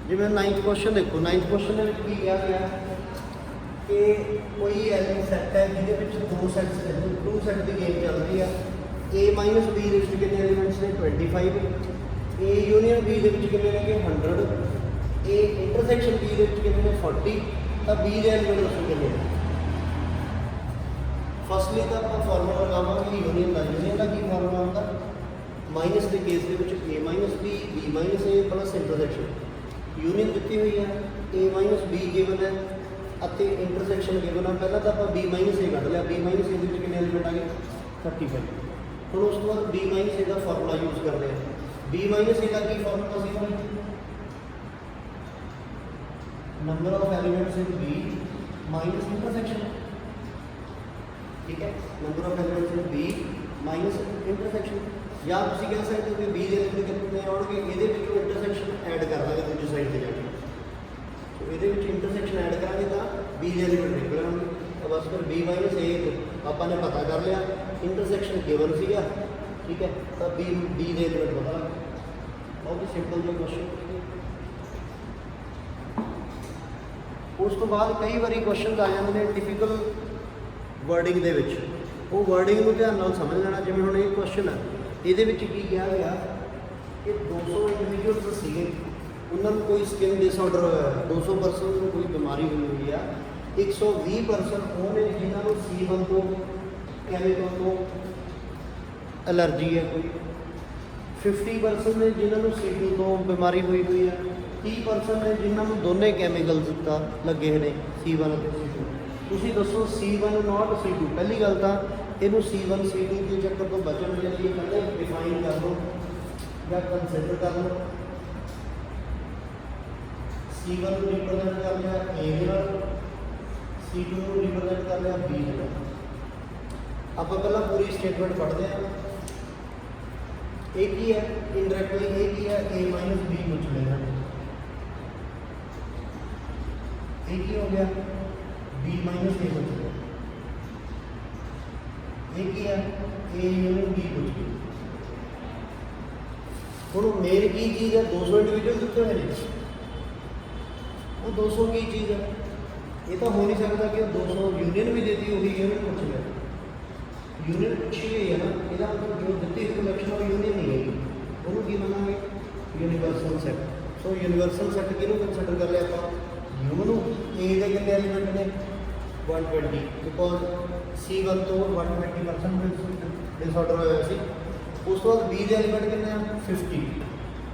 ਜਿਵੇਂ 9th ਕੁਐਸਚਨ ਦੇਖੋ, 9th ਕੁਐਸਚਨ ਦੇ ਵਿੱਚ ਕੀ ਕਿਹਾ ਗਿਆ ਕਿ ਕੋਈ ਐਲਿਮੈਂਟ ਸੈੱਟ ਹੈ ਜਿਹਦੇ ਵਿੱਚ ਦੋ ਸੈੱਟਸ ਨੇ, ਟੂ ਸੈੱਟ ਦੀ ਗੇਮ ਚੱਲ ਰਹੀ ਆ। A ਮਾਈਨਸ B ਦੇ ਵਿੱਚ ਕਿੰਨੇ ਐਲੀਮੈਂਟਸ ਨੇ 25, A ਯੂਨੀਅਨ B ਦੇ ਵਿੱਚ ਕਿੰਨੇ ਨੇ 100, A ਇੰਟਰਸੈਕਸ਼ਨ B ਦੇ ਵਿੱਚ ਕਿੰਨੇ ਨੇ 40, ਤਾਂ B ਦੇ ਐਲੀਮੈਂਟ ਕਿੰਨੇ ਨੇ। ਫਸਟਲੀ ਤਾਂ ਆਪਾਂ ਫਾਰਮੂਲਾ ਲਗਾਵਾਂਗੇ ਯੂਨੀਅਨ ਦਾ। ਯੂਨੀਅਨ ਦਾ ਕੀ ਫਾਰਮੂਲਾ ਹੁੰਦਾ, ਮਾਈਨਸ ਦੇ ਕੇਸ ਦੇ ਵਿੱਚ A minus B, B minus A plus intersection. Union ਦਿੱਤੀ ਹੋਈ ਹੈ, A ਮਾਈਨਸ B ਗਿਵਨ ਹੈ ਅਤੇ ਇੰਟਰਸੈਕਸ਼ਨ ਗਿਵਨ ਹੈ। ਪਹਿਲਾਂ ਤਾਂ ਆਪਾਂ B ਮਾਈਨਸ A ਕੱਢ ਲਿਆ, B ਮਾਈਨਸ A ਦੇ ਵਿੱਚ ਕਿੰਨੇ ਐਲੀਮੈਂਟ ਆ ਗਏ 35। ਹੁਣ ਉਸ ਤੋਂ ਬਾਅਦ B minus A the formula use ਕਰਦੇ ਹਾਂ। B minus A the Ki formula C, number of elements in B minus intersection. ਠੀਕ ਹੈ, number of elements in B minus intersection. ਜਾਂ ਤੁਸੀਂ ਕਹਿ ਸਕਦੇ ਹੋ ਕਿ B ਦੇ ਐਲੀਮੈਂਟ ਕਿੰਨੇ ਆਉਣਗੇ, ਇਹਦੇ ਵਿੱਚੋਂ ਇੰਟਰਸੈਕਸ਼ਨ ਐਡ ਕਰ ਦਾਂਗੇ ਦੂਜੀ ਸਾਈਡ ਤੇ ਜਾ ਕੇ। ਸੋ ਇਹਦੇ ਵਿੱਚ ਇੰਟਰਸੈਕਸ਼ਨ ਐਡ ਕਰਾਂਗੇ ਤਾਂ B ਦੇ ਐਲੀਮੈਂਟ ਨਿਕਲ ਆਉਣਗੇ। ਤਾਂ ਬਸ ਫਿਰ B ਮਾਈਨਸ A ਆਪਾਂ ਨੇ ਪਤਾ ਕਰ ਲਿਆ, ਇੰਟਰਸੈਕਸ਼ਨ ਗਿਵਨ ਸੀਗਾ। ਠੀਕ ਹੈ, ਤਾਂ B ਦੇ ਐਲੀਮੈਂਟ ਪਤਾ ਲੱਗ ਗਿਆ। ਬਹੁਤ ਹੀ ਸਿੰਪਲ ਜਿਹਾ ਕੁਐਸਚਨ। ਉਸ ਤੋਂ ਬਾਅਦ ਕਈ ਵਾਰੀ ਕੁਐਸਚਨਸ ਆ ਜਾਂਦੇ ਨੇ ਟਿਪੀਕਲ ਵਰਡਿੰਗ ਦੇ ਵਿੱਚ, ਉਹ ਵਰਡਿੰਗ ਨੂੰ ਧਿਆਨ ਨਾਲ ਸਮਝ ਲੈਣਾ। ਜਿਵੇਂ ਹੁਣ ਇਹ ਕੁਐਸਚਨ ਹੈ, ਇਹਦੇ ਵਿੱਚ ਕੀ ਕਿਹਾ ਗਿਆ ਕਿ 200 ਇੰਡੀਵਿਜੂਅਲਸ ਸੀਗੇ, ਉਹਨਾਂ ਨੂੰ ਕੋਈ ਸਕਿਨ ਡਿਸਆਰਡਰ ਹੋਇਆ, 200% ਨੂੰ ਕੋਈ ਬਿਮਾਰੀ ਹੋਈ ਆ, 120% ਉਹ ਨੇ ਜਿਨ੍ਹਾਂ ਨੂੰ C1 ਤੋਂ ਕੈਮੀਕਲ ਤੋਂ ਐਲਰਜੀ ਹੈ ਕੋਈ, 50% ਨੇ ਜਿਨ੍ਹਾਂ ਨੂੰ C2 ਤੋਂ ਬਿਮਾਰੀ ਹੋਈ ਹੈ, 30% ਨੇ ਜਿਨ੍ਹਾਂ ਨੂੰ ਦੋਨੇ ਕੈਮੀਕਲਸ ਦਾ ਲੱਗੇ ਹੋਏ ਨੇ C1 ਅਤੇ C2। ਤੁਸੀਂ ਦੱਸੋ C1 ਨੋਟ C2। ਪਹਿਲੀ ਗੱਲ ਤਾਂ ਇਹਨੂੰ C1 C2 ਦੇ ਚੱਕਰ ਤੋਂ ਬਚਣ ਦੇ ਲਈ ਪਹਿਲਾਂ ਡਿਫਾਈਨ ਕਰ ਲਓ ਜਾਂ ਕੰਸੀਡਰ ਕਰ ਲਓ। C1 ਨੂੰ ਰਿਪਰੈਜ਼ੈਂਟ ਕਰ ਲਿਆ A ਦੇ ਨਾਲ, C2 ਨੂੰ ਰਿਪਰੈਜ਼ੈਂਟ ਕਰ ਲਿਆ B ਦੇ ਨਾਲ। ਆਪਾਂ ਪਹਿਲਾਂ ਪੂਰੀ ਸਟੇਟਮੈਂਟ ਪੜ੍ਹਦੇ ਹਾਂ। ਇਹ ਕੀ ਹੈ, ਇਨਡਾਇਰੈਕਟਲੀ ਇਹ ਕੀ ਹੈ, A ਮਾਈਨਸ B ਪੁੱਛ ਲੈਣਾ। ਇਹ ਕੀ ਹੋ ਗਿਆ, B ਮਾਈਨਸ A ਪੁੱਛ ਲਿਆ। ਇਹ ਕੀ ਹੈ, A ਯੂਨੀਅਨ B ਪੁੱਛ ਲਿਆ। ਹੁਣ ਮੇਨ ਕੀ ਚੀਜ਼ ਹੈ, 200 ਇੰਡੀਵਿਜੂਅਲ ਦਿੱਤੇ ਹੋਏ ਨੇ, ਉਹ 200 ਕੀ ਚੀਜ਼ ਹੈ। ਇਹ ਤਾਂ ਹੋ ਨਹੀਂ ਸਕਦਾ ਕਿ 200 ਯੂਨੀਅਨ ਵੀ ਦੇਤੀ ਉਹੀ ਯੂਨੀਅਨ ਪੁੱਛ ਲਿਆ। ਯੂਨੀਅਨ ਪੁੱਛੀ ਗਈ ਹੈ ਨਾ, ਇਹਦਾ ਮਤਲਬ ਜੋ ਦਿੱਤੀ ਕਲੈਕਸ਼ਨ ਉਹ ਯੂਨੀਅਨ ਨਹੀਂ ਹੈਗੀ, ਉਹਨੂੰ ਕੀ ਮੰਨਾਂਗੇ ਯੂਨੀਵਰਸਲ ਸੈੱਟ। ਸੋ ਯੂਨੀਵਰਸਲ ਸੈੱਟ ਕਿਹਨੂੰ ਕੰਸੀਡਰ ਕਰ ਲਿਆ ਆਪਾਂ, ਯੂ ਨੂੰ। A ਦੇ ਕਿੰਨੇ ਐਲੀਮੈਂਟ ਨੇ 120, ਬਿਕੋਜ਼ C1 ਤੋਂ 120% ਡਿਸਆਰਡਰ ਹੋਇਆ ਸੀ। ਉਸ ਤੋਂ ਬਾਅਦ B ਦੇ ਐਲੀਮੈਂਟ ਕਿੰਨੇ ਆ 50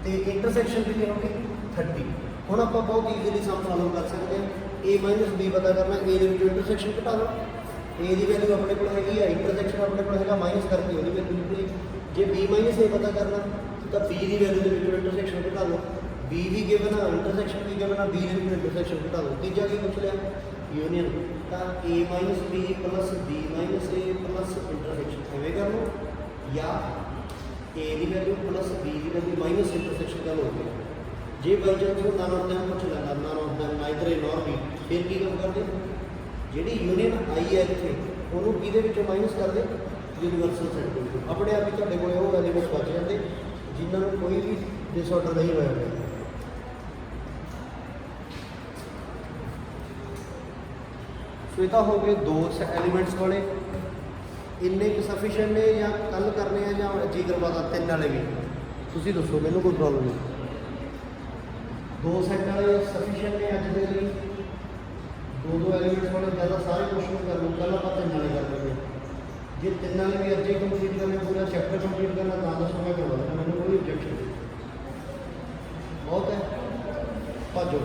ਤੇ ਇੰਟਰਸੈਕਸ਼ਨ ਕਿੰਨੇ ਹੋਣਗੇ 30। ਹੁਣ ਆਪਾਂ ਬਹੁਤ ਈਜ਼ੀਲੀ ਸਮ ਸੋਲਵ ਕਰ ਸਕਦੇ ਹਾਂ। A ਮਾਈਨਸ B ਪਤਾ ਕਰਨਾ, A ਦੇ ਵਿੱਚੋਂ ਇੰਟਰਸੈਕਸ਼ਨ ਘਟਾ ਲਓ। A ਦੀ ਵੈਲਿਊ ਆਪਣੇ ਕੋਲ ਹੈਗੀ ਆ, ਇੰਟਰਸੈਕਸ਼ਨ ਆਪਣੇ ਕੋਲ ਹੈਗਾ, ਮਾਈਨਸ ਕਰਕੇ ਉਹਦੀ ਵੈਲਿਊ ਨਿਕਲੀ। ਜੇ B ਮਾਈਨਸ A ਪਤਾ ਕਰਨਾ ਤਾਂ B ਦੀ ਵੈਲਿਊ ਦੇ ਵਿੱਚੋਂ ਇੰਟਰਸੈਕਸ਼ਨ ਘਟਾ ਲਓ। B ਵੀ ਗਿਵਨ ਆ, ਇੰਟਰਸੈਕਸ਼ਨ ਵੀ ਗਿਵਨ ਆ, B ਦੇ ਵਿੱਚੋਂ ਇੰਟਰਸੈਕਸ਼ਨ ਘਟਾ ਲਓ। ਤੀਜਾ ਕੀ ਪੁੱਛ ਲਿਆ, ਯੂਨੀਅਨ। ਤਾਂ A minus B plus B minus A plus intersection ਐਵੇਂ ਕਰ ਲਓ, ਜਾਂ A the value plus B the value minus intersection ਕਰ ਲਓ। ਜੇ ਬਾਈ ਚਾਂਸ ਉਹ ਨਨ ਆਫ ਦੈਮ ਪੁੱਛ ਲੈਂਦਾ, none of them neither A nor B, ਫਿਰ ਕੀ ਕੰਮ ਕਰਦੇ, ਜਿਹੜੀ ਯੂਨੀਅਨ ਆਈ ਹੈ ਇੱਥੇ ਉਹਨੂੰ ਕਿਹਦੇ ਵਿੱਚੋਂ ਮਾਈਨਸ ਕਰਦੇ, ਯੂਨੀਵਰਸਲ ਸੈੱਟ ਤੋਂ। ਆਪਣੇ ਆਪ ਹੀ ਤੁਹਾਡੇ ਕੋਲ ਉਹ ਐਲੀਮੈਂਟ ਬਚ ਜਾਂਦੇ ਜਿਨ੍ਹਾਂ ਨੂੰ ਕੋਈ ਵੀ ਡਿਸਆਰਡਰ ਨਹੀਂ ਹੋਇਆ ਹੋਇਆ। ਸੋ ਇਹ ਤਾਂ ਹੋ ਗਏ ਦੋ ਐਲੀਮੈਂਟਸ ਵਾਲੇ। ਇੰਨੇ ਕੁ ਸਫੀਸ਼ੀਐਂਟ ਨੇ ਜਾਂ ਕੱਲ ਕਰਨੇ ਆ ਜਾਂ ਜੀ ਕਰਵਾਦਾ ਤਿੰਨ ਵਾਲੇ ਵੀ, ਤੁਸੀਂ ਦੱਸੋ, ਮੈਨੂੰ ਕੋਈ ਪ੍ਰੋਬਲਮ ਨਹੀਂ। ਦੋ ਸੈੱਟ ਵਾਲੇ ਸਫੀਸ਼ੀਐਂਟ ਨੇ ਅੱਜ ਦੇ ਲਈ। ਦੋ ਐਲੀਮੈਂਟਸ ਵਾਲੇ ਜ਼ਿਆਦਾ ਸਾਰੇ ਕੁਐਸਚਨ ਕਰ ਲਓ, ਕੱਲ ਆਪਾਂ ਤਿੰਨ ਵਾਲੇ ਕਰ ਲੈਂਦੇ। ਜੇ ਤਿੰਨ ਵਾਲੇ ਵੀ ਅੱਜ ਹੀ ਕੰਪਲੀਟ ਕਰਨੇ, ਪੂਰਾ ਚੈਪਟਰ ਕੰਪਲੀਟ ਕਰਨਾ, ਤਾਂ ਦੱਸੋ, ਮੈਂ ਕਰਵਾ ਦੇਣਾ, ਮੈਨੂੰ ਕੋਈ ਆਬਜੈਕਸ਼ਨ ਨਹੀਂ। ਬਹੁਤ ਹੈ, ਭੱਜੋ।